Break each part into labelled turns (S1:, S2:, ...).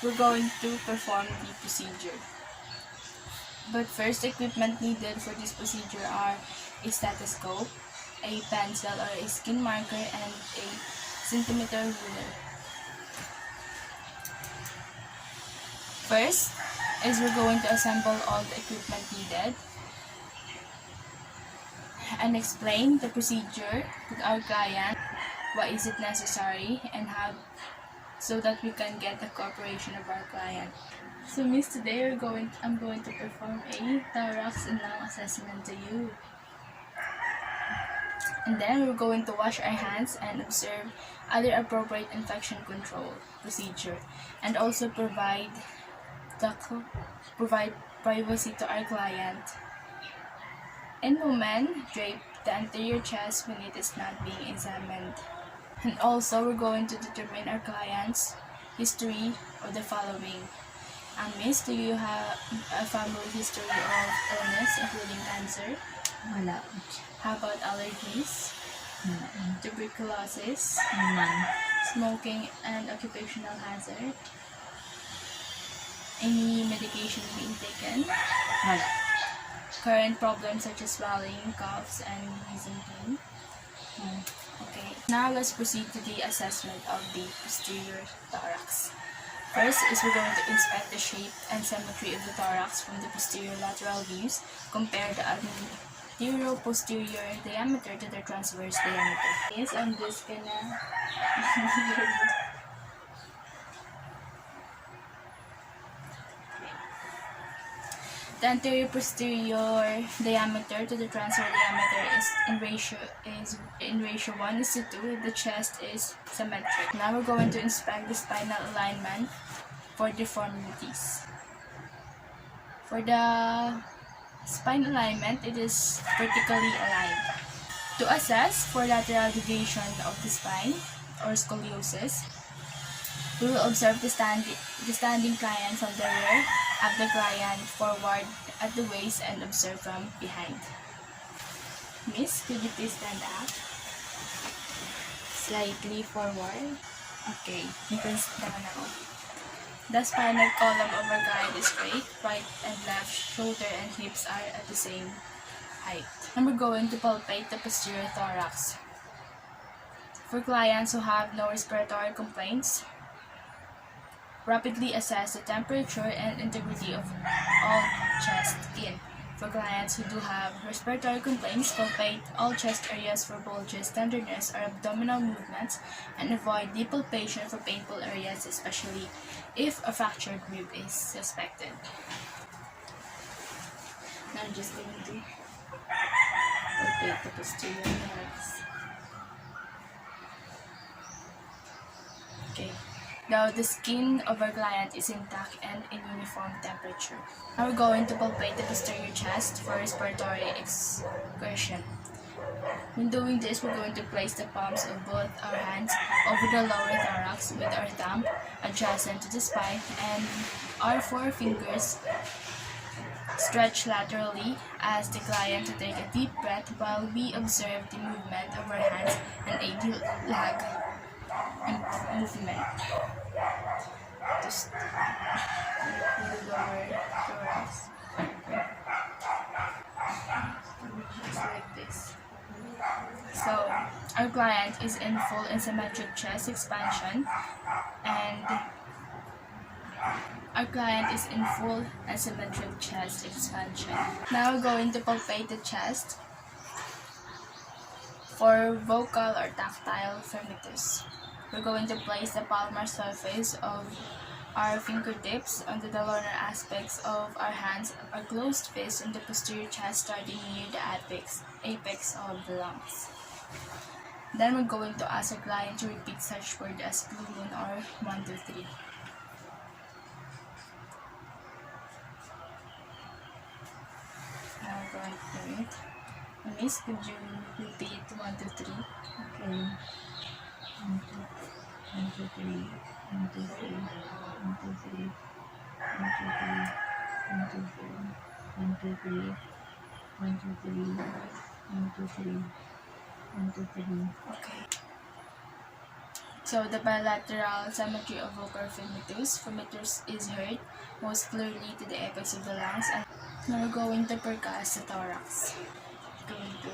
S1: we're going to perform the procedure. But first, equipment needed for this procedure are a stethoscope, a pencil or a skin marker, and a centimeter ruler. First is we're going to assemble all the equipment needed and explain the procedure to our client, why is it necessary, and how, so that we can get the cooperation of our client. So Miss, today I'm going to perform a thorax and lung assessment to you. And then we're going to wash our hands and observe other appropriate infection control procedure, and also provide privacy to our client. In women, drape the anterior chest when it is not being examined. And also, we're going to determine our client's history of the following. Miss, do you have a family history of illness, including cancer?
S2: Wala.
S1: How about allergies?
S2: Wala.
S1: Tuberculosis?
S2: None.
S1: Smoking and occupational hazard? Any medication being taken?
S2: Wala.
S1: Current problems such as swelling, coughs, and wheezing pain? Okay, now let's proceed to the assessment of the posterior thorax. First is we're going to inspect the shape and symmetry of the thorax from the posterior lateral views, compare the anterior-posterior diameter to the transverse diameter. Yes, I'm just gonna the anterior-posterior diameter to the transverse diameter is in ratio 1:2. The chest is symmetric. Now we're going to inspect the spinal alignment for deformities. For the spine alignment, it is vertically aligned. To assess for lateral deviation of the spine or scoliosis, we will observe the standing client from the rear, have the client forward at the waist, and observe from behind. Miss, could you please stand up? Slightly forward. Okay, you can sit down now. The spinal column of our client is straight, right and left shoulder and hips are at the same height. And we're going to palpate the posterior thorax. For clients who have no respiratory complaints, rapidly assess the temperature and integrity of all chest skin. For clients who do have respiratory complaints, palpate all chest areas for bulges, tenderness, or abdominal movements, and avoid depalpation for painful areas, especially if a fractured rib is suspected. Now I'm just going to palpate the posterior thorax. Okay. Now, the skin of our client is intact and in uniform temperature. Now we're going to palpate the posterior chest for respiratory excursion. When doing this, we're going to place the palms of both our hands over the lower thorax with our thumb adjacent to the spine and our forefingers stretch laterally as the client to take a deep breath while we observe the movement of our hands and a lag and movement to the lower thorax. Just like this. So, our client is in full and symmetric chest expansion, and our client is in full and symmetric chest expansion. Now we're going to palpate the chest for vocal or tactile firmness. We're going to place the palmar surface of our fingertips onto the lower aspects of our hands, our closed fist in the posterior chest starting near the apex of the lungs. Then we're going to ask our client to repeat such words as blue moon or 1, 2, 3. Now we're going to do it. Miss, could you repeat 1, 2, 3?
S2: Okay. 1, 2, 3. 1, 2, 3. 1, 2, 3. 1, 2, 3. 1, 2, 3. 1, 2, 3. 1, 2, 3. 1, 2, 3. 1, 2, 3.
S1: Okay. So the bilateral symmetry of vocal femitoes is heard most clearly to the apex of the lungs, and now we're going to percuss the thorax. Going to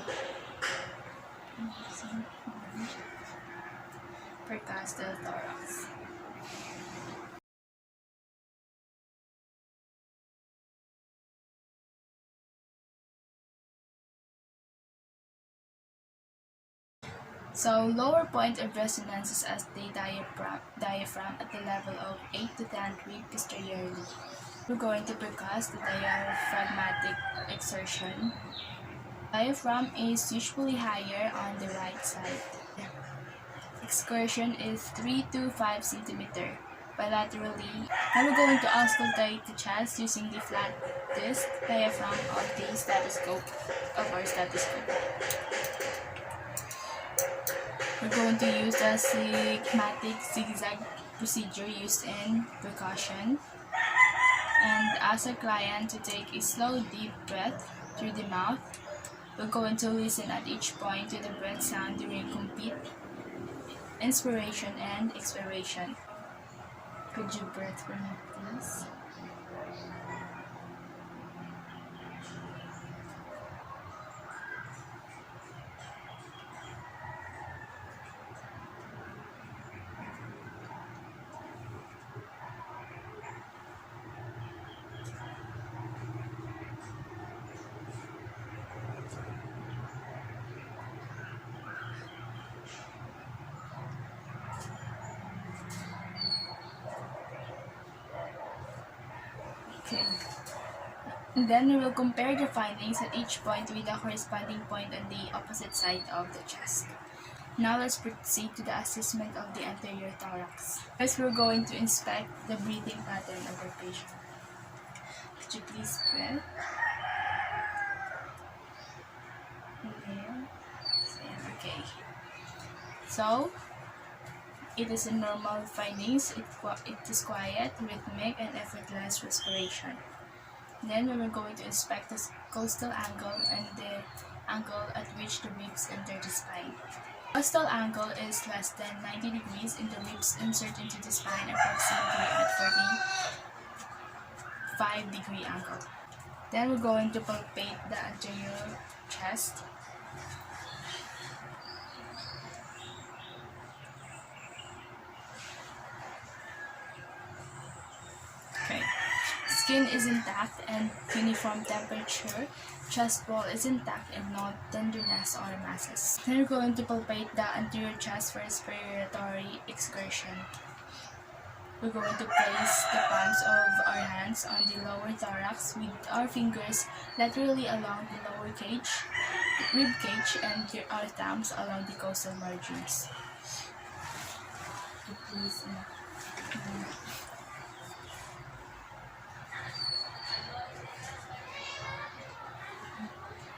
S1: percuss the thorax. So lower point of resonance is at the diaphragm at the level of 8 to 10 rib posteriorly. We're going to percuss the diaphragmatic exertion. Diaphragm is usually higher on the right side. Excursion is 3 to 5 cm bilaterally. Now we're going to auscultate the chest using the flattest diaphragm of the stethoscope, of our stethoscope. We're going to use the sigmatic zigzag procedure used in percussion, and ask our client to take a slow deep breath through the mouth. We're going to listen at each point to the breath sound during complete inspiration and expiration. Could you breathe for me, please? Okay. And then we will compare the findings at each point with the corresponding point on the opposite side of the chest. Now let's proceed to the assessment of the anterior thorax. First, we're going to inspect the breathing pattern of our patient. Could you please breathe? Inhale. Okay. So, it is a normal findings. It is quiet, rhythmic, and effortless respiration. Then we are going to inspect the costal angle and the angle at which the ribs enter the spine. Costal angle is less than 90 degrees and the ribs insert into the spine approximately at 45-degree angle. Then we're going to palpate the anterior chest. Okay. Skin is intact and uniform temperature. Chest wall is intact and no tenderness or masses. Then we're going to palpate the anterior chest for respiratory excursion. We're going to place the palms of our hands on the lower thorax with our fingers laterally along the lower rib cage, and our thumbs along the costal margins. Please,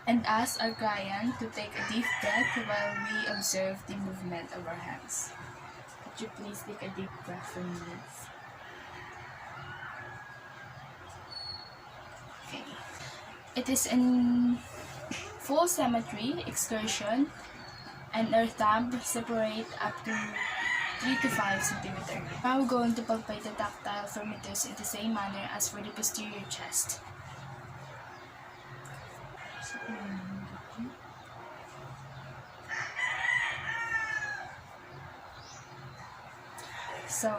S1: and ask our client to take a deep breath while we observe the movement of our hands. Could you please take a deep breath for me? Okay. It is in full symmetry, excursion, and our thumb separate up to 3 to 5 cm. Now we're going to palpate the tactile fermenters in the same manner as for the posterior chest. So,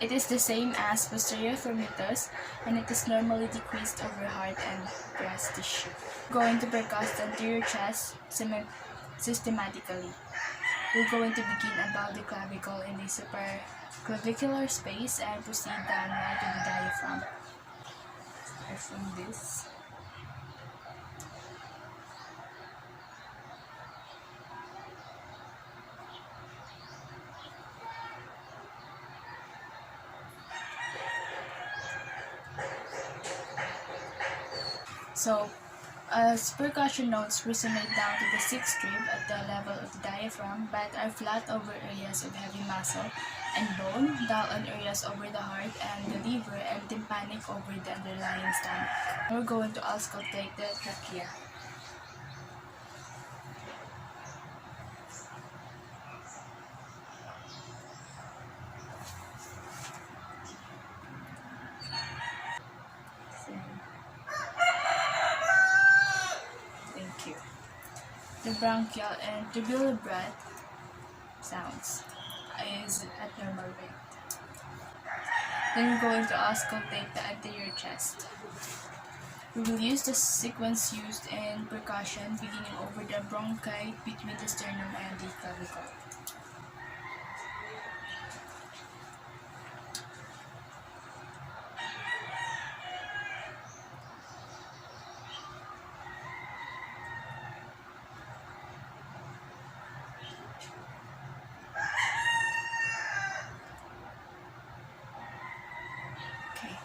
S1: it is the same as posterior fermenters, and it is normally decreased over heart and breast tissue. Going to percuss the anterior chest systematically. We're going to begin above the clavicle in the supraclavicular space and proceed downward to the diaphragm. Start from this. So, as percussion notes resonate down to the 6th rib at the level of the diaphragm, but are flat over areas of heavy muscle and bone, dull on areas over the heart and the liver, and tympanic over the underlying stomach. We're going to auscultate the trachea. The bronchial and tubular breath sounds is at normal rate. Then we're going to auscultate the anterior chest. We will use the sequence used in percussion, beginning over the bronchi between the sternum and the clavicle. Okay.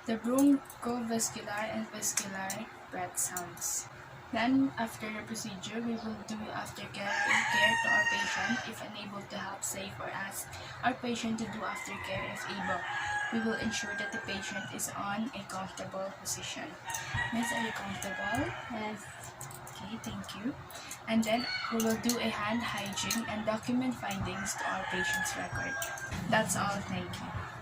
S1: The bronchovascular and vascular breath sounds. Then, after the procedure, we will do aftercare to our patient if unable to help save or ask our patient to do aftercare if able. We will ensure that the patient is on a comfortable position. Miss, are you comfortable?
S2: Yes.
S1: Okay, thank you. And then we will do a hand hygiene and document findings to our patient's record. That's all, thank you.